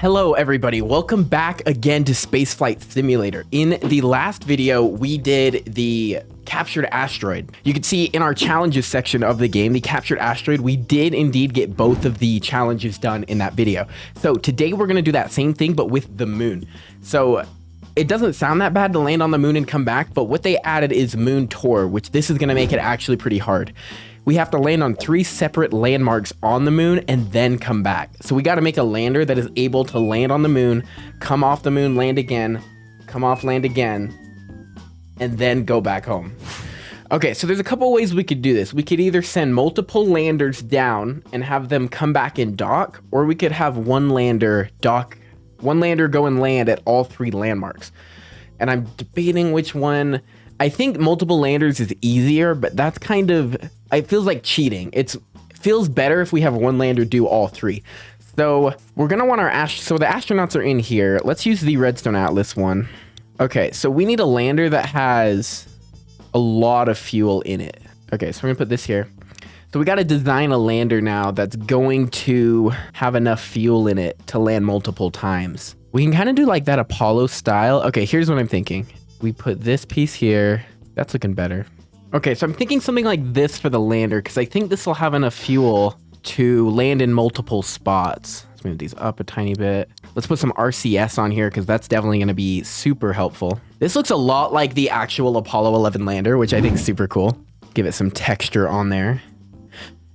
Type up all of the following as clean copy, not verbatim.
Hello everybody, welcome back again to Spaceflight Simulator. In the last video, we did the captured asteroid. You can see in our challenges section of the game, the captured asteroid, we did indeed get both of the challenges done in that video. So today we're gonna do that same thing, but with the moon. So it doesn't sound that bad to land on the moon and come back, but what they added is Moon Tour, which this is gonna make it actually pretty hard. We have to land on 3 separate landmarks on the moon and then come back. So we got to make a lander that is able to land on the moon, come off the moon, land again, come off, land again, and then go back home. Okay, so there's a couple ways we could do this. We could either send multiple landers down and have them come back and dock, or we could have one lander go and land at all 3 landmarks. And I'm debating which one. I think multiple landers is easier, but that's kind of, it feels like cheating. It feels better if we have one lander do all 3. So we're gonna want our so the astronauts are in here. Let's use the Redstone Atlas one. Okay, so we need a lander that has a lot of fuel in it. Okay, so we're gonna put this here. So we gotta design a lander now that's going to have enough fuel in it to land multiple times. We can kind of do like that Apollo style. Okay, here's what I'm thinking. We put this piece here. That's looking better. Okay, so I'm thinking something like this for the lander because I think this will have enough fuel to land in multiple spots. Let's move these up a tiny bit. Let's put some RCS on here because that's definitely going to be super helpful. This looks a lot like the actual Apollo 11 lander, which I think is super cool. Give it some texture on there.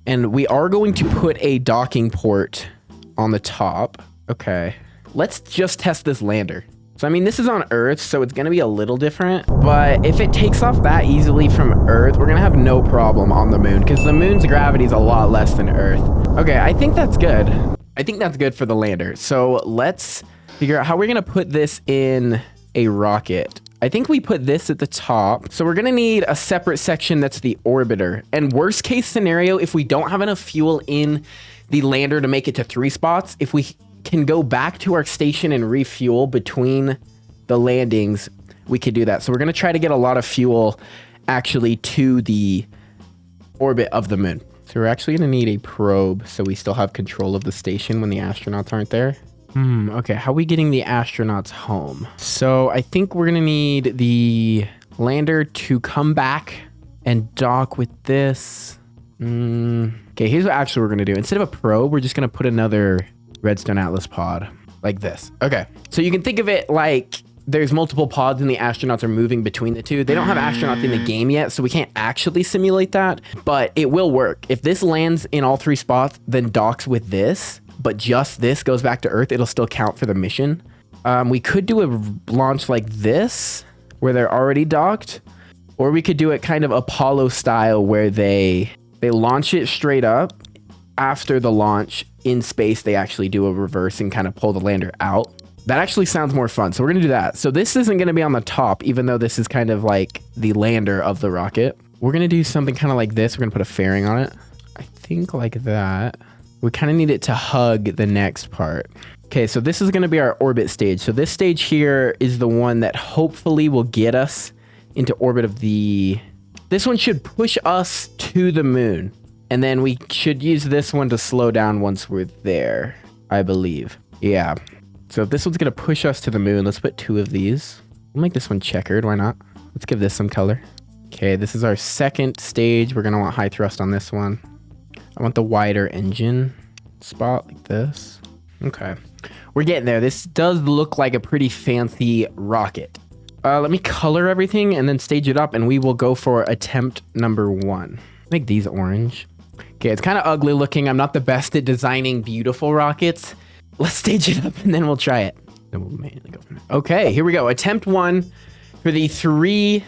And we are going to put a docking port on the top. Okay, let's just test this lander. So, I mean, this is on Earth, so it's going to be a little different. But if it takes off that easily from Earth, we're going to have no problem on the moon because the moon's gravity is a lot less than Earth. Okay, I think that's good. I think that's good for the lander. So let's figure out how we're going to put this in a rocket. I think we put this at the top. So we're going to need a separate section that's the orbiter. And worst case scenario, if we don't have enough fuel in the lander to make it to 3 spots, if we can go back to our station and refuel between the landings, we could do that. So we're going to try to get a lot of fuel actually to the orbit of the moon. So we're actually going to need a probe so we still have control of the station when the astronauts aren't there. Okay, how are we getting the astronauts home? So I think we're going to need the lander to come back and dock with this. Okay, here's what actually we're going to do. Instead of a probe, we're just going to put another Redstone Atlas pod like this. Okay, so you can think of it like there's multiple pods and the astronauts are moving between the 2. They don't have astronauts in the game yet, so we can't actually simulate that, but it will work. If this lands in all 3 spots, then docks with this, but just this goes back to Earth, it'll still count for the mission. We could do a launch like this, where they're already docked, or we could do it kind of Apollo style, where they launch it straight up. After the launch in space, they actually do a reverse and kind of pull the lander out. That actually sounds more fun. So we're going to do that. So this isn't going to be on the top, even though this is kind of like the lander of the rocket. We're going to do something kind of like this. We're going to put a fairing on it. I think like that. We kind of need it to hug the next part. Okay, so this is going to be our orbit stage. So this stage here is the one that hopefully will get us into orbit of the... This one should push us to the moon. And then we should use this one to slow down once we're there, I believe. Yeah. So if this one's going to push us to the moon, let's put 2 of these. We'll make this one checkered. Why not? Let's give this some color. Okay, this is our second stage. We're going to want high thrust on this one. I want the wider engine spot like this. Okay. We're getting there. This does look like a pretty fancy rocket. Let me color everything and then stage it up, and we will go for attempt number 1. Make these orange. Okay, it's kind of ugly looking. I'm not the best at designing beautiful rockets. Let's stage it up and then we'll try it. Then we'll mainly go from there. Okay, here we go. Attempt 1 for the 3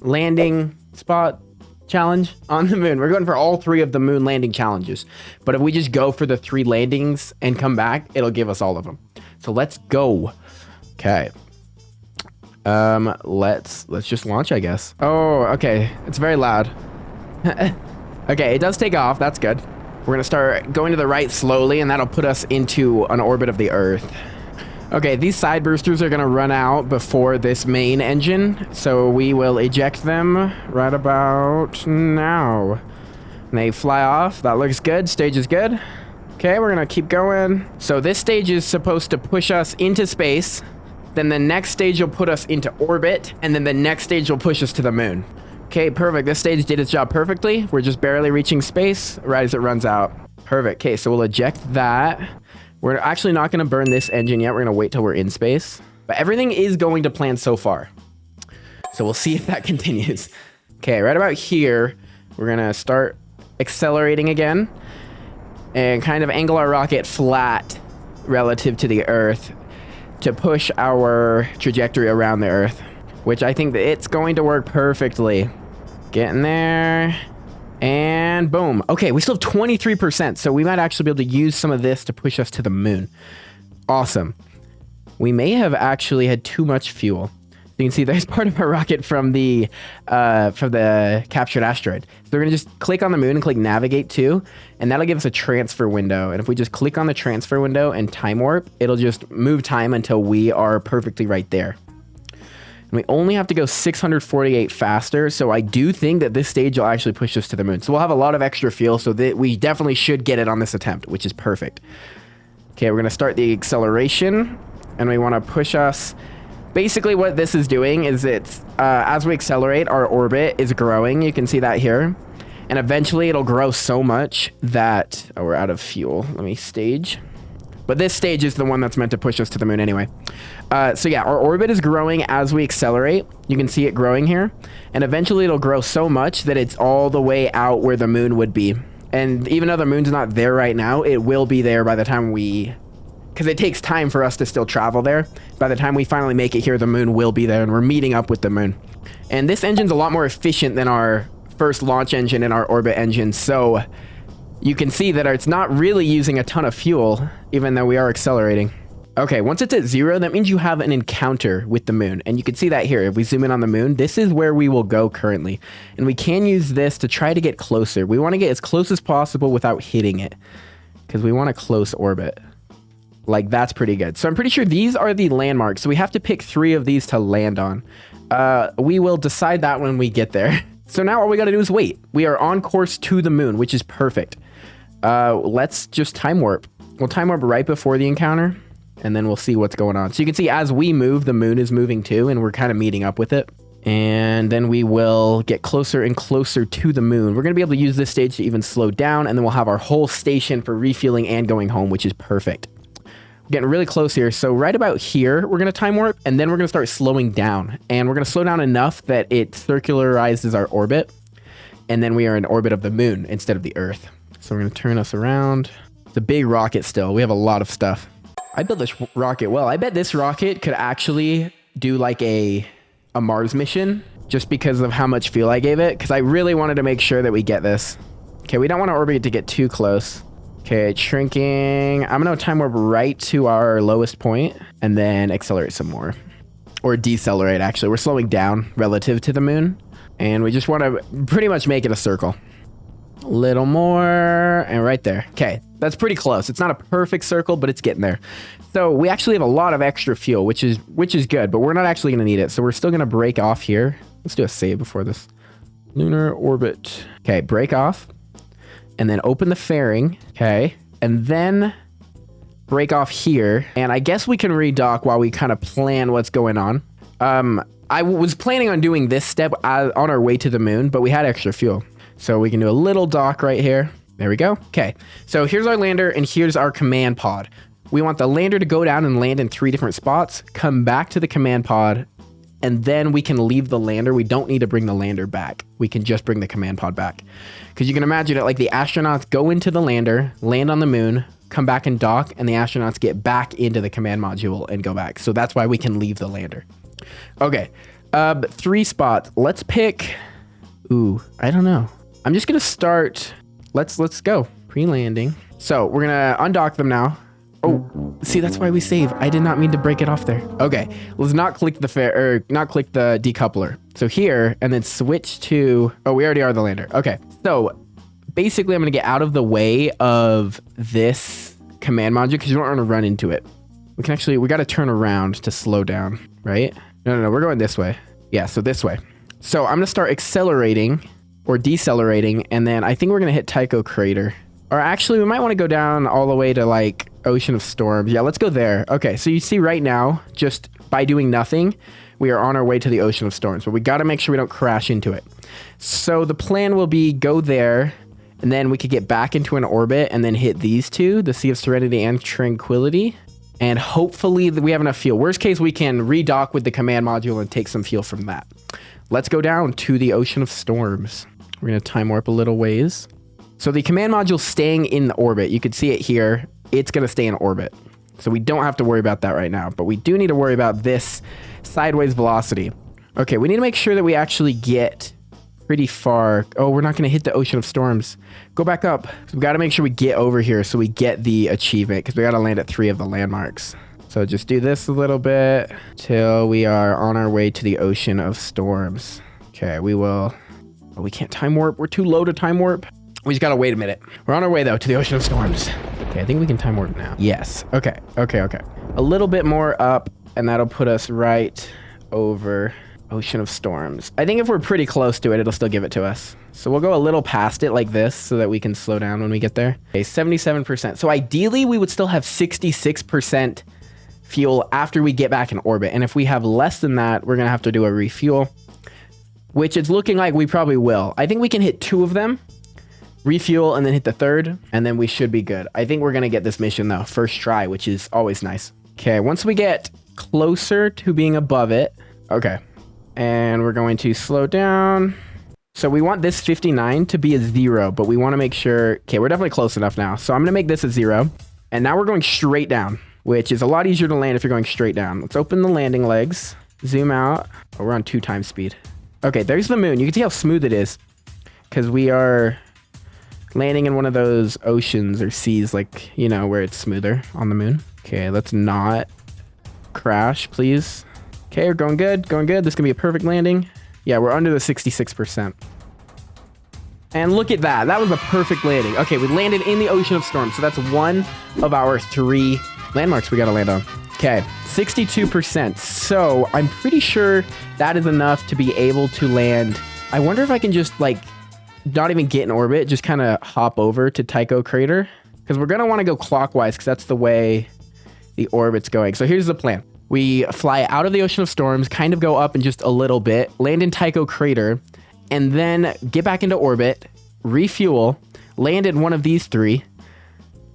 landing spot challenge on the moon. We're going for all 3 of the moon landing challenges. But if we just go for the 3 landings and come back, it'll give us all of them. So let's go. Okay. Let's just launch, I guess. Oh, okay. It's very loud. Okay, it does take off. That's good. We're gonna start going to the right slowly, and that'll put us into an orbit of the Earth. Okay, these side boosters are gonna run out before this main engine, so we will eject them right about now. And they fly off. That looks good. Stage is good. Okay, we're gonna keep going. So this stage is supposed to push us into space. Then the next stage will put us into orbit. And then the next stage will push us to the moon. Okay, perfect. This stage did its job perfectly. We're just barely reaching space right as it runs out. Perfect. Okay, so we'll eject that. We're actually not gonna burn this engine yet. We're gonna wait till we're in space. But everything is going to plan so far. So we'll see if that continues. Okay, right about here, we're gonna start accelerating again and kind of angle our rocket flat relative to the Earth to push our trajectory around the Earth, which I think that it's going to work perfectly. Getting there, and boom. Okay, we still have 23%, so we might actually be able to use some of this to push us to the moon. Awesome. We may have actually had too much fuel. You can see there's part of our rocket from the captured asteroid. So we're gonna just click on the moon and click navigate to, and that'll give us a transfer window. And if we just click on the transfer window and time warp, it'll just move time until we are perfectly right there. And we only have to go 648 faster. So I do think that this stage will actually push us to the moon. So we'll have a lot of extra fuel, so that we definitely should get it on this attempt, which is perfect. Okay, we're gonna start the acceleration, and we wanna push us. Basically what this is doing is it's, as we accelerate, our orbit is growing. You can see that here. And eventually it'll grow so much that, oh, we're out of fuel. Let me stage. But this stage is the one that's meant to push us to the moon anyway. So yeah, our orbit is growing as we accelerate. You can see it growing here. And eventually it'll grow so much that it's all the way out where the moon would be. And even though the moon's not there right now, it will be there by the time we... Because it takes time for us to still travel there. By the time we finally make it here, the moon will be there, and we're meeting up with the moon. And this engine's a lot more efficient than our first launch engine and our orbit engine, so you can see that it's not really using a ton of fuel, even though we are accelerating. Okay, once it's at 0, that means you have an encounter with the moon, and you can see that here. If we zoom in on the moon, this is where we will go currently, and we can use this to try to get closer. We want to get as close as possible without hitting it, because we want a close orbit. Like, that's pretty good. So I'm pretty sure these are the landmarks. So we have to pick 3 of these to land on. We will decide that when we get there. So now all we got to do is wait. We are on course to the moon, which is perfect. Let's just time warp. We'll time warp right before the encounter, and then we'll see what's going on. So you can see as we move, the moon is moving too, and we're kind of meeting up with it. And then we will get closer and closer to the moon. We're going to be able to use this stage to even slow down, and then we'll have our whole station for refueling and going home, which is perfect. Getting really close here. So right about here, we're going to time warp, and then we're going to start slowing down. And we're going to slow down enough that it circularizes our orbit. And then we are in orbit of the moon instead of the Earth. So we're going to turn us around. It's a big rocket still. We have a lot of stuff. I built this rocket well. I bet this rocket could actually do like a Mars mission just because of how much fuel I gave it. Because I really wanted to make sure that we get this. Okay, we don't want our orbit to get too close. Okay, it's shrinking. I'm gonna time warp right to our lowest point and then accelerate some more. Or decelerate, actually. We're slowing down relative to the moon. And we just want to pretty much make it a circle. A little more, and right there. Okay, that's pretty close. It's not a perfect circle, but it's getting there. So we actually have a lot of extra fuel, which is good, but we're not actually gonna need it. So we're still gonna break off here. Let's do a save before this. Lunar orbit. Okay, break off. And then open the fairing, okay? And then break off here. And I guess we can redock while we kind of plan what's going on. I was planning on doing this step on our way to the moon, but we had extra fuel. So we can do a little dock right here. There we go. Okay, so here's our lander and here's our command pod. We want the lander to go down and land in 3 different spots, come back to the command pod, and then we can leave the lander. We don't need to bring the lander back. We can just bring the command pod back. Because you can imagine it like the astronauts go into the lander, land on the moon, come back and dock, and the astronauts get back into the command module and go back. So that's why we can leave the lander. Okay, 3 spots. Let's pick, ooh, I don't know. I'm just gonna start, let's go. Pre-landing. So we're gonna undock them now. Oh, see, that's why we save. I did not mean to break it off there. Okay, let's not click the not click the decoupler. So here, and then switch to, oh, we already are the lander. Okay, so basically I'm gonna get out of the way of this command module because you don't want to run into it. We can actually, we gotta turn around to slow down, right? No, we're going this way. Yeah, so this way. So I'm gonna start accelerating or decelerating, and then I think we're gonna hit Tycho Crater. Or actually, we might want to go down all the way to like Ocean of Storms. Yeah, let's go there. Okay, so you see right now, just by doing nothing, we are on our way to the Ocean of Storms, but we got to make sure we don't crash into it. So the plan will be go there, and then we could get back into an orbit and then hit these two, the Sea of Serenity and Tranquility. And hopefully we have enough fuel. Worst case, we can redock with the command module and take some fuel from that. Let's go down to the Ocean of Storms. We're going to time warp a little ways. So the command module staying in the orbit, you can see it here. It's going to stay in orbit. So we don't have to worry about that right now, but we do need to worry about this sideways velocity. Okay, we need to make sure that we actually get pretty far. Oh, we're not going to hit the Ocean of Storms. Go back up. So we've got to make sure we get over here so we get the achievement, because we got to land at 3 of the landmarks. So just do this a little bit till we are on our way to the Ocean of Storms. Okay, we will... Oh, we can't time warp. We're too low to time warp. We just got to wait a minute. We're on our way, though, to the Ocean of Storms. Okay, I think we can time warp now. Yes. Okay. A little bit more up, and that'll put us right over Ocean of Storms. I think if we're pretty close to it, it'll still give it to us. So we'll go a little past it like this so that we can slow down when we get there. Okay, 77%. So ideally, we would still have 66% fuel after we get back in orbit. And if we have less than that, we're going to have to do a refuel, which it's looking like we probably will. I think we can hit 2 of them, refuel, and then hit the 3rd, and then we should be good. I think we're going to get this mission, though, first try, which is always nice. Okay, once we get closer to being above it, okay, and we're going to slow down. So we want this 59 to be a 0, but we want to make sure... Okay, we're definitely close enough now. So I'm going to make this a 0, and now we're going straight down, which is a lot easier to land if you're going straight down. Let's open the landing legs, zoom out. Oh, we're on 2 times speed. Okay, there's the moon. You can see how smooth it is because we are landing in one of those oceans or seas, like, you know, where it's smoother on the moon. Okay, let's not crash, please. Okay, we're going good, going good. This is gonna be a perfect landing. Yeah, we're under the 66%. And look at that. That was a perfect landing. Okay, we landed in the Ocean of Storms. So that's 1 of our 3 landmarks we gotta land on. Okay, 62%. So I'm pretty sure that is enough to be able to land. I wonder if I can just like not even get in orbit, just kind of hop over to Tycho Crater, because we're gonna want to go clockwise because that's the way the orbit's going. So here's the plan. We fly out of the Ocean of Storms, kind of go up in just a little bit, land in Tycho Crater, and then get back into orbit, refuel, land in one of these 3,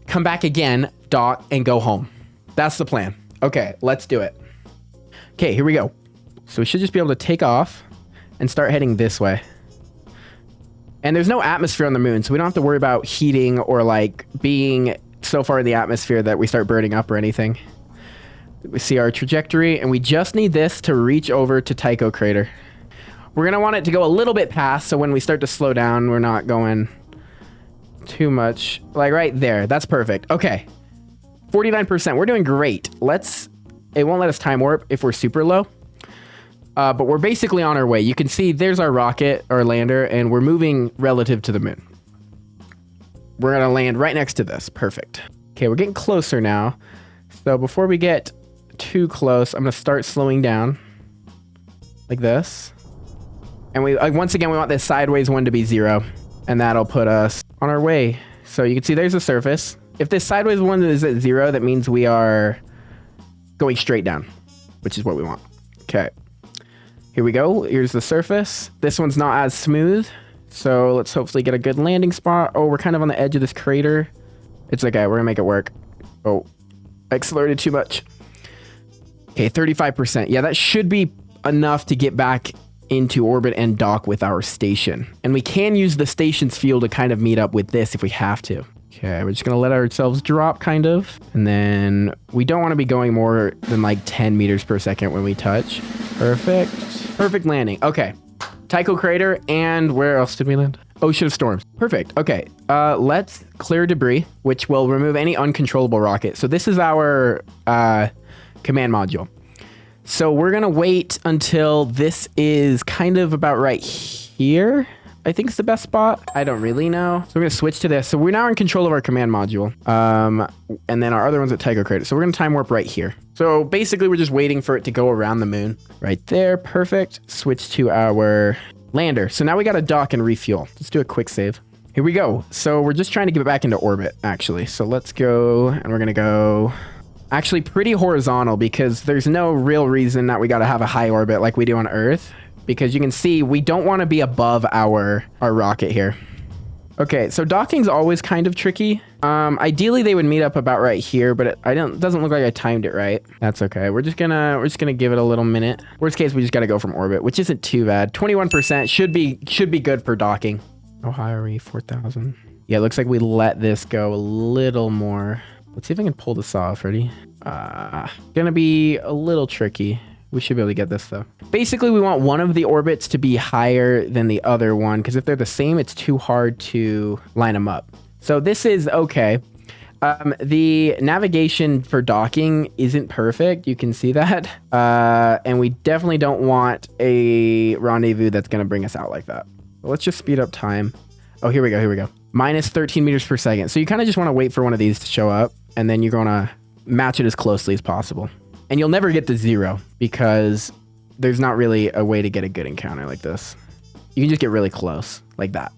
come back again, dock, and go home. That's the plan. Okay, let's do it. Okay, here we go. So we should just be able to take off and start heading this way. And there's no atmosphere on the moon, so we don't have to worry about heating or like being so far in the atmosphere that we start burning up or anything. We see our trajectory, and we just need this to reach over to Tycho Crater. We're going to want it to go a little bit past, so when we start to slow down, we're not going too much. Like right there. That's perfect. Okay. 49%. We're doing great. It won't let us time warp if we're super low. But we're basically on our way. You can see there's our rocket, our lander, and we're moving relative to the moon. We're going to land right next to this. Perfect. Okay, we're getting closer now. So before we get too close, I'm going to start slowing down like this. And once again, we want this sideways one to be 0, and that'll put us on our way. So you can see there's the surface. If this sideways one is at 0, that means we are going straight down, which is what we want. Okay. Here we go. Here's the surface. This one's not as smooth, so let's hopefully get a good landing spot. Oh, we're kind of on the edge of this crater. It's okay. We're gonna make it work. Oh, I accelerated too much. Okay, 35%. Yeah, that should be enough to get back into orbit and dock with our station. And we can use the station's fuel to kind of meet up with this if we have to. Okay, we're just gonna let ourselves drop kind of. And then we don't want to be going more than like 10 meters per second when we touch. Perfect. Perfect landing. Okay. Tycho Crater, and where else did we land? Ocean of Storms. Perfect. Okay. Let's clear debris, which will remove any uncontrollable rocket. So this is our command module. So we're going to wait until this is kind of about right here. I think it's the best spot. I don't really know. So we're going to switch to this. So we're now in control of our command module. And then our other one's at Tycho Crater. So we're going to time warp right here. So basically we're just waiting for it to go around the moon. Right there. Perfect. Switch to our lander. So now we got to dock and refuel. Let's do a quick save. Here we go. So we're just trying to get it back into orbit, actually. So let's go, and we're gonna go actually pretty horizontal because there's no real reason that we gotta have a high orbit like we do on Earth, because you can see we don't want to be above our rocket here. Okay, so docking's always kind of tricky. Ideally they would meet up about right here, but it doesn't look like I timed it right. That's okay. We're just gonna give it a little minute. Worst case, we just gotta go from orbit, which isn't too bad. 21% should be good for docking. How high are we? 4,000. Yeah, it looks like we let this go a little more. Let's see if I can pull this off. Ready? Gonna be a little tricky. We should be able to get this though. Basically, we want one of the orbits to be higher than the other one, because if they're the same, it's too hard to line them up. So this is okay. The navigation for docking isn't perfect. You can see that. And we definitely don't want a rendezvous that's gonna bring us out like that. Let's just speed up time. Oh, here we go. Minus 13 meters per second. So you kind of just want to wait for one of these to show up, and then you're going to match it as closely as possible. And you'll never get to 0 because there's not really a way to get a good encounter like this. You can just get really close like that.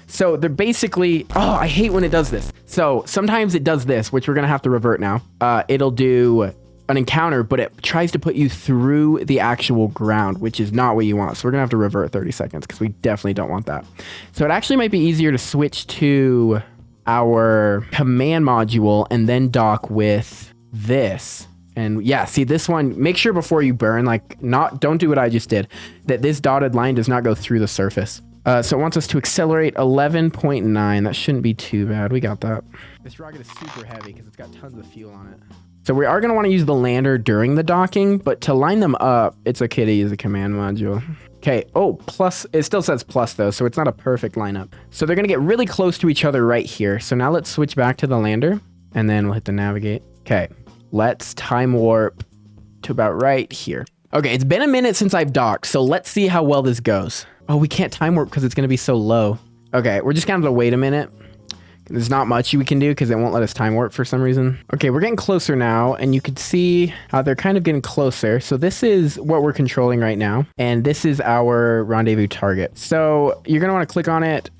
So they're basically, oh, I hate when it does this. So sometimes it does this, which we're going to have to revert now. It'll do an encounter, but it tries to put you through the actual ground, which is not what you want. So we're gonna have to revert 30 seconds because we definitely don't want that. So it actually might be easier to switch to our command module and then dock with this. And yeah, see this one, make sure before you burn, like don't do what I just did, that this dotted line does not go through the surface. So it wants us to accelerate 11.9. That shouldn't be too bad. We got that. This rocket is super heavy because it's got tons of fuel on it. So we are going to want to use the lander during the docking, but to line them up, it's okay to use a command module. Okay. Oh, plus, it still says plus though, so it's not a perfect lineup. So they're going to get really close to each other right here. So now let's switch back to the lander and then we'll hit the navigate. Okay. Let's time warp to about right here. Okay. It's been a minute since I've docked, so let's see how well this goes. Oh, we can't time warp because it's going to be so low. Okay. We're just going to have to wait a minute. There's not much we can do because it won't let us time warp for some reason. Okay, we're getting closer now, and you can see how they're kind of getting closer. So this is what we're controlling right now, and this is our rendezvous target. So you're going to want to click on it.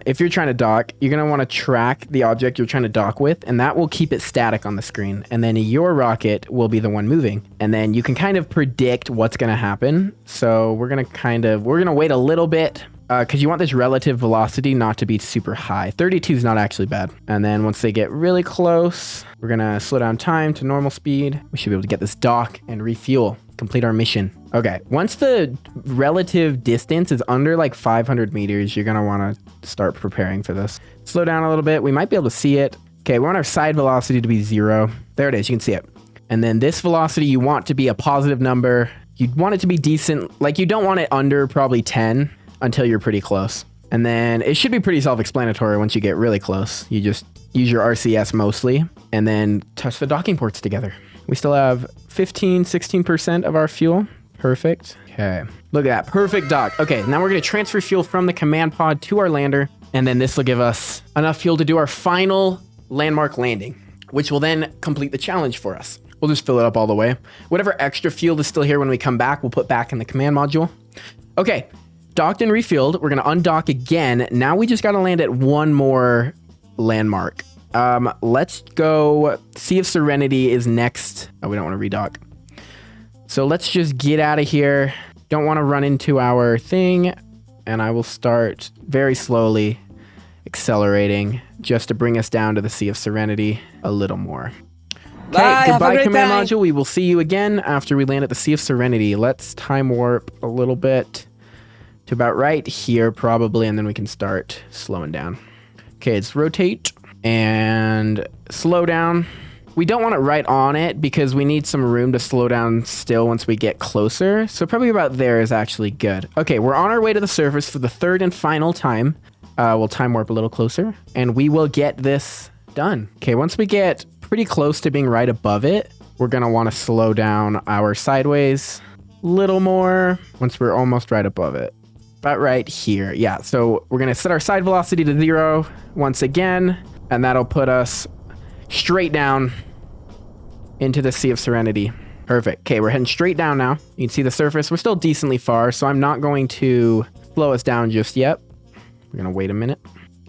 If you're trying to dock, you're going to want to track the object you're trying to dock with, and that will keep it static on the screen. And then your rocket will be the one moving. And then you can kind of predict what's going to happen. So we're going to wait a little bit, because you want this relative velocity not to be super high. 32 is not actually bad. And then once they get really close, we're gonna slow down time to normal speed. We should be able to get this dock and refuel, complete our mission. Okay, once the relative distance is under like 500 meters, you're gonna wanna start preparing for this. Slow down a little bit. We might be able to see it. Okay, we want our side velocity to be 0. There it is, you can see it. And then this velocity, you want to be a positive number. You want it to be decent. Like you don't want it under probably 10. Until you're pretty close. And then it should be pretty self-explanatory once you get really close. You just use your RCS mostly and then touch the docking ports together. We still have 16% of our fuel. Perfect. Okay. Look at that. Perfect dock. Okay, now we're going to transfer fuel from the command pod to our lander. And then this will give us enough fuel to do our final landmark landing, which will then complete the challenge for us. We'll just fill it up all the way. Whatever extra fuel is still here when we come back, we'll put back in the command module. Okay. Docked and refueled. We're going to undock again. Now we just got to land at one more landmark. Let's go. Sea of Serenity is next. Oh, we don't want to redock. So let's just get out of here. Don't want to run into our thing. And I will start very slowly accelerating just to bring us down to the Sea of Serenity a little more. Okay, goodbye command module. We will see you again after we land at the Sea of Serenity. Let's time warp a little bit. To about right here probably, and then we can start slowing down. Okay, let's rotate and slow down. We don't want it right on it because we need some room to slow down still once we get closer. So probably about there is actually good. Okay, we're on our way to the surface for the third and final time. We'll time warp a little closer and we will get this done. Okay, once we get pretty close to being right above it, we're gonna want to slow down our sideways a little more once we're almost right above it. About right here. Yeah, so we're going to set our side velocity to 0 once again, and that'll put us straight down into the Sea of Serenity. Perfect. Okay, we're heading straight down now. You can see the surface. We're still decently far, so I'm not going to slow us down just yet. We're going to wait a minute.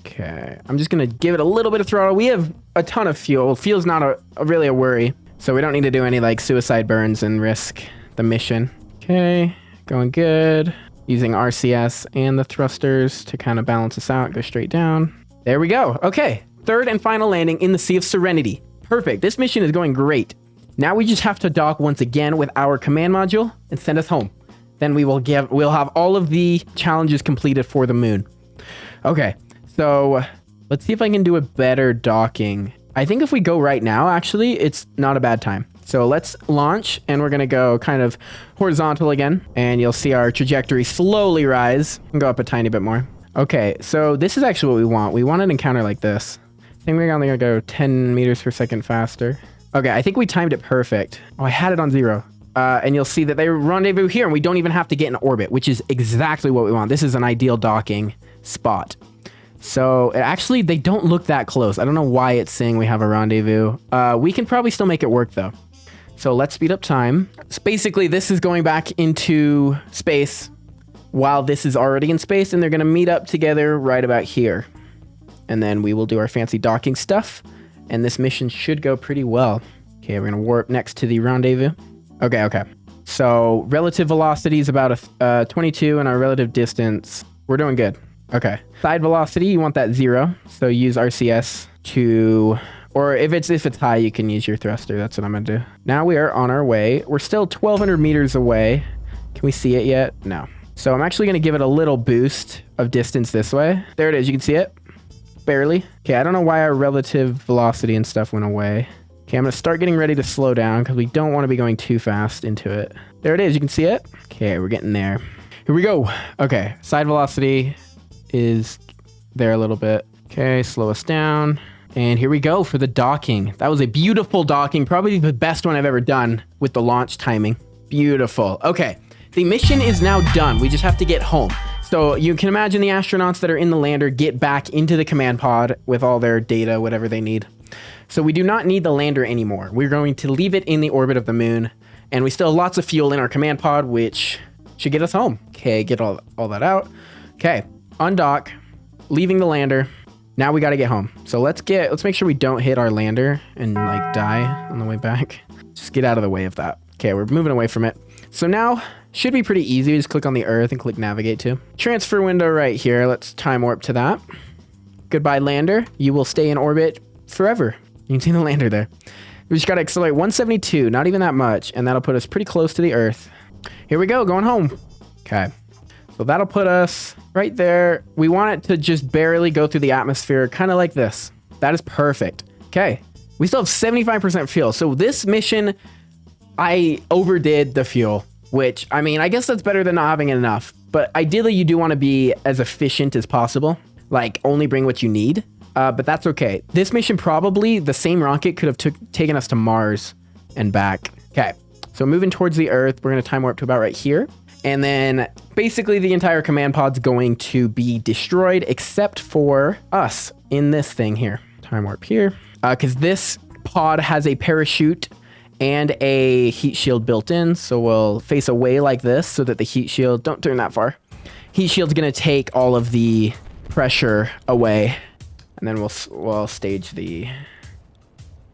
Okay, I'm just gonna give it a little bit of throttle. We have a ton of fuel. Fuel's not really a worry, so we don't need to do any like suicide burns and risk the mission. Okay, going good. Using RCS and the thrusters to kind of balance us out. Go straight down. There we go. Okay, third and final landing in the Sea of Serenity. Perfect. This mission is going great. Now we just have to dock once again with our command module and send us home. Then we'll have all of the challenges completed for the moon. Okay, so let's see if I can do a better docking. I think if we go right now, actually, it's not a bad time. So let's launch, and we're gonna go kind of horizontal again, and you'll see our trajectory slowly rise and go up a tiny bit more. Okay, so this is actually what we want. We want an encounter like this. I think we're only gonna go 10 meters per second faster. Okay, I think we timed it perfect. Oh, I had it on 0. And you'll see that they rendezvous here, and we don't even have to get in orbit, which is exactly what we want. This is an ideal docking spot. So actually, they don't look that close. I don't know why it's saying we have a rendezvous. We can probably still make it work, though. So let's speed up time. So basically, this is going back into space while this is already in space, and they're going to meet up together right about here. And then we will do our fancy docking stuff, and this mission should go pretty well. Okay, we're going to warp next to the rendezvous. Okay. So relative velocity is about 22, and our relative distance, we're doing good. Okay. Side velocity, you want that 0. So use RCS to, or if it's high, you can use your thruster. That's what I'm gonna do. Now we are on our way. We're still 1,200 meters away. Can we see it yet? No. So I'm actually gonna give it a little boost of distance this way. There it is. You can see it. Barely. Okay. I don't know why our relative velocity and stuff went away. Okay, I'm gonna start getting ready to slow down because we don't want to be going too fast into it. There it is. You can see it. Okay, we're getting there. Here we go. Okay, side velocity is there a little bit. Okay, slow us down. And here we go for the docking. That was a beautiful docking, probably the best one I've ever done with the launch timing. Beautiful. Okay, the mission is now done. We just have to get home. So you can imagine the astronauts that are in the lander get back into the command pod with all their data, whatever they need. So we do not need the lander anymore. We're going to leave it in the orbit of the moon, and we still have lots of fuel in our command pod, which should get us home. Okay, get all that out. Okay, undock, leaving the lander. Now we got to get home. So let's make sure we don't hit our lander and like die on the way back. Just get out of the way of that. Okay, we're moving away from it. So now should be pretty easy. Just click on the Earth and click navigate to. Transfer window right here. Let's time warp to that. Goodbye, lander. You will stay in orbit forever. You can see the lander there. We just got to accelerate 172, not even that much, and that'll put us pretty close to the Earth. Here we go, going home. Okay, so that'll put us right there. We want it to just barely go through the atmosphere, kind of like this. That is perfect. Okay, we still have 75% fuel. So this mission, I overdid the fuel, which, I mean, I guess that's better than not having enough. But ideally, you do want to be as efficient as possible. Like, only bring what you need. But that's okay. This mission, probably the same rocket could have taken us to Mars and back. Okay, so moving towards the Earth, we're going to time warp to about right here. And then basically the entire command pod's going to be destroyed except for us in this thing here. Time warp here. Because this pod has a parachute and a heat shield built in. So we'll face away like this so that the heat shield, don't turn that far. Heat shield's going to take all of the pressure away. And then we'll stage the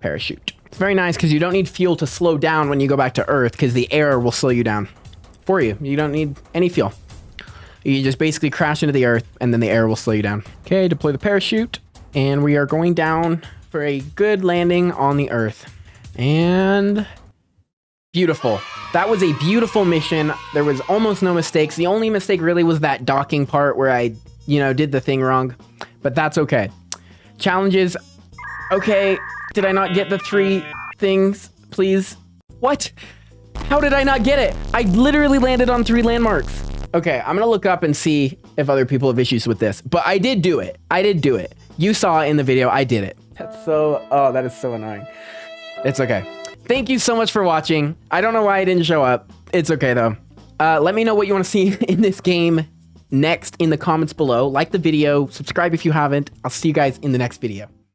parachute. It's very nice because you don't need fuel to slow down when you go back to Earth because the air will slow you down for you. You don't need any fuel. You just basically crash into the Earth and then the air will slow you down. Okay, deploy the parachute. And we are going down for a good landing on the Earth. And beautiful. That was a beautiful mission. There was almost no mistakes. The only mistake really was that docking part where I, did the thing wrong. But that's okay. Challenges. Okay, did I not get the 3 things, please? What? How did I not get it? I literally landed on 3 landmarks. Okay, I'm gonna look up and see if other people have issues with this, but I did do it. I did do it. You saw in the video, I did it. That is so annoying. It's okay. Thank you so much for watching. I don't know why I didn't show up. It's okay though. Let me know what you want to see in this game next in the comments below. Like the video, subscribe if you haven't. I'll see you guys in the next video.